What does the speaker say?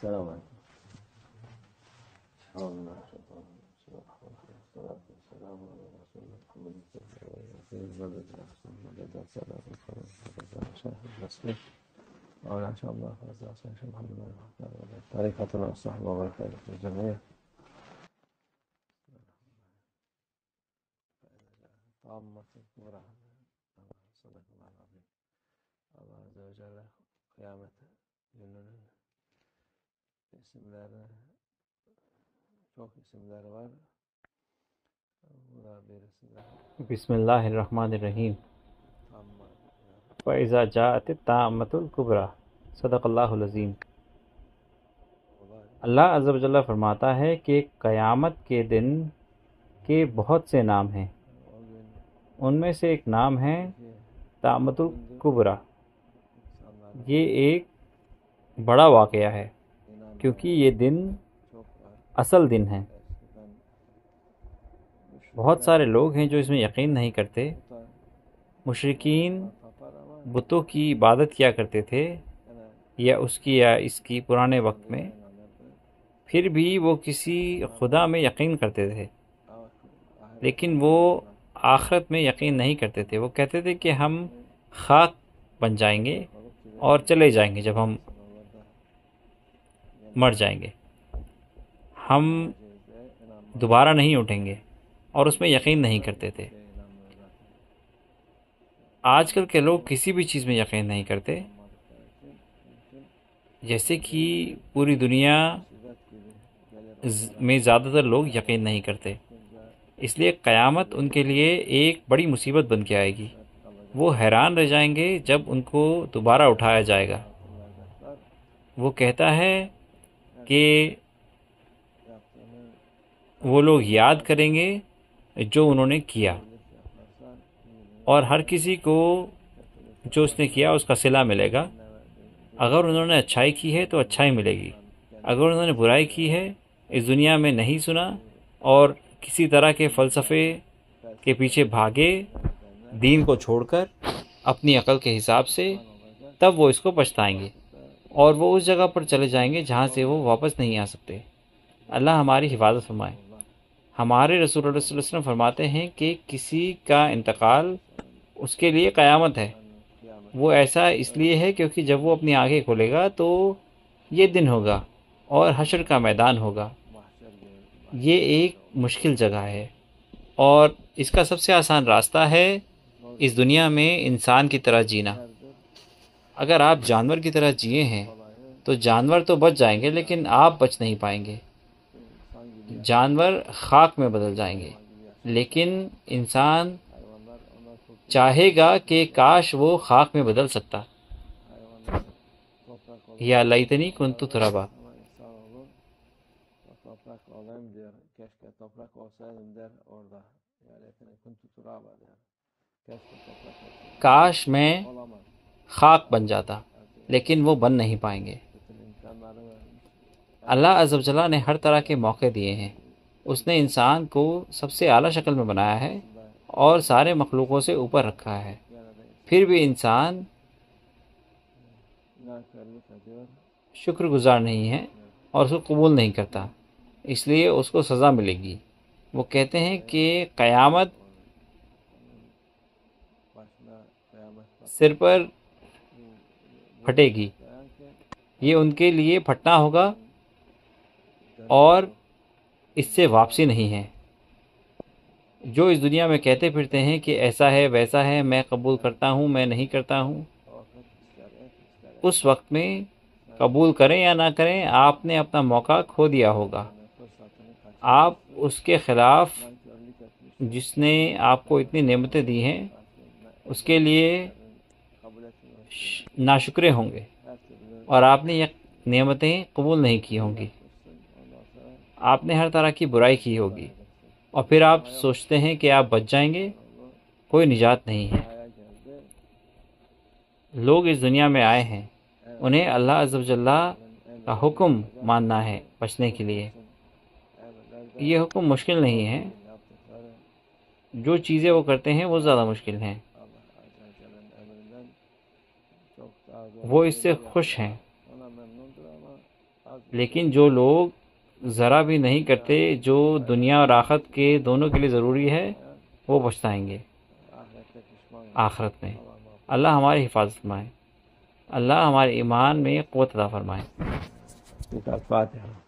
السلام عليكم. أعوذ بالله من الشيطان الرجيم. والصلاة والسلام على رسول الله محمد وعلى إن شاء الله محمد طريقتنا الصحبة والخير في الجميع. طامة الكبرى صدق الله العظيم. Allah Azze ve Celle kıyamet gününün isimleri, çok isimleri var. Bu da birisi de Bismillahirrahmanirrahim. فَإِذَا جَاءَتِ الطَّامَّةُ الْكُبْرَى صدق اللہ العظیم. اللہ عز و جل فرماتا ہے کہ قیامت کے دن کے بہت سے نام ہیں. ان میں سے ایک نام ہے طامۃ الکبریٰ. یہ ایک بڑا واقعہ ہے کیونکہ یہ دن اصل دن ہے. بہت سارے لوگ ہیں جو اس میں یقین نہیں کرتے. مشرکین بتوں کی عبادت کیا کرتے تھے یا اس کی یا اس کی پرانے وقت میں، پھر بھی وہ کسی خدا میں یقین کرتے تھے، لیکن وہ آخرت میں یقین نہیں کرتے تھے. وہ کہتے تھے کہ ہم خاک بن جائیں گے اور چلے جائیں گے. جب ہم مر جائیں گے ہم دوبارہ نہیں اٹھیں گے، اور اس میں یقین نہیں کرتے تھے. آج کل کے لوگ کسی بھی چیز میں یقین نہیں کرتے. جیسے کہ پوری دنیا میں زیادہ تر لوگ یقین نہیں کرتے، اس لیے قیامت ان کے لیے ایک بڑی مصیبت بن کے آئے گی. وہ حیران رہ جائیں گے جب ان کو دوبارہ اٹھایا جائے گا. وہ کہتا ہے کہ وہ لوگ یاد کریں گے جو انہوں نے کیا، اور ہر کسی کو جو اس نے کیا اس کا صلہ ملے گا. اگر انہوں نے اچھائی کی ہے تو اچھائی ملے گی، اگر انہوں نے برائی کی ہے، اس دنیا میں نہیں سنا اور کسی طرح کے فلسفے کے پیچھے بھاگے دین کو چھوڑ کر اپنی عقل کے حساب سے، تب وہ اس کو پچھتائیں گے اور وہ اس جگہ پر چلے جائیں گے جہاں سے وہ واپس نہیں آ سکتے. اللہ ہماری حفاظت فرمائے. ہمارے رسول اللہ صلی اللہ علیہ وسلم فرماتے ہیں کہ کسی کا انتقال اس کے لیے قیامت ہے. وہ ایسا اس لیے ہے کیونکہ جب وہ اپنی آنکھیں کھولے گا تو یہ دن ہوگا اور حشر کا میدان ہوگا. یہ ایک مشکل جگہ ہے اور اس کا سب سے آسان راستہ ہے اس دنیا میں انسان کی طرح جینا. اگر آپ جانور کی طرح جیے ہیں تو جانور تو بچ جائیں گے لیکن آپ بچ نہیں پائیں گے. جانور خاک میں بدل جائیں گے، لیکن انسان چاہے گا کہ کاش وہ خاک میں بدل سکتا. یا لیتنی کنت ترابا. کاش میں خاک بن جاتا، لیکن وہ بن نہیں پائیں گے. اللہ عز و جل نے ہر طرح کے موقع دیے ہیں. اس نے انسان کو سب سے اعلیٰ شکل میں بنایا ہے اور سارے مخلوقوں سے اوپر رکھا ہے. پھر بھی انسان شکر گزار نہیں ہے اور اس کو قبول نہیں کرتا، اس لیے اس کو سزا ملے گی. وہ کہتے ہیں کہ قیامت سر پر پھٹے گی. یہ ان کے لیے پھٹنا ہوگا اور اس سے واپسی نہیں ہے. جو اس دنیا میں کہتے پھرتے ہیں کہ ایسا ہے ویسا ہے، میں قبول کرتا ہوں، میں نہیں کرتا ہوں، اس وقت میں قبول کریں یا نہ کریں آپ نے اپنا موقع کھو دیا ہوگا. آپ اس کے خلاف جس نے آپ کو اتنی نعمتیں دی ہیں اس کے لیے ناشکرے ہوں گے اور آپ نے یہ نعمتیں قبول نہیں کی ہوں گی. آپ نے ہر طرح کی برائی کی ہوگی اور پھر آپ سوچتے ہیں کہ آپ بچ جائیں گے. کوئی نجات نہیں ہے. لوگ اس دنیا میں آئے ہیں، انہیں اللہ عز و جل کا حکم ماننا ہے بچنے کے لیے. یہ حکم مشکل نہیں ہے، جو چیزیں وہ کرتے ہیں وہ زیادہ مشکل ہیں. وہ اس سے خوش ہیں. لیکن جو لوگ ذرا بھی نہیں کرتے جو دنیا اور آخرت کے دونوں کے لیے ضروری ہے وہ پچھتائیں گے آخرت میں۔ اللہ ہماری حفاظت فرمائے، اللہ ہمارے ایمان میں قوت عطا فرمائے۔ الفاتحة.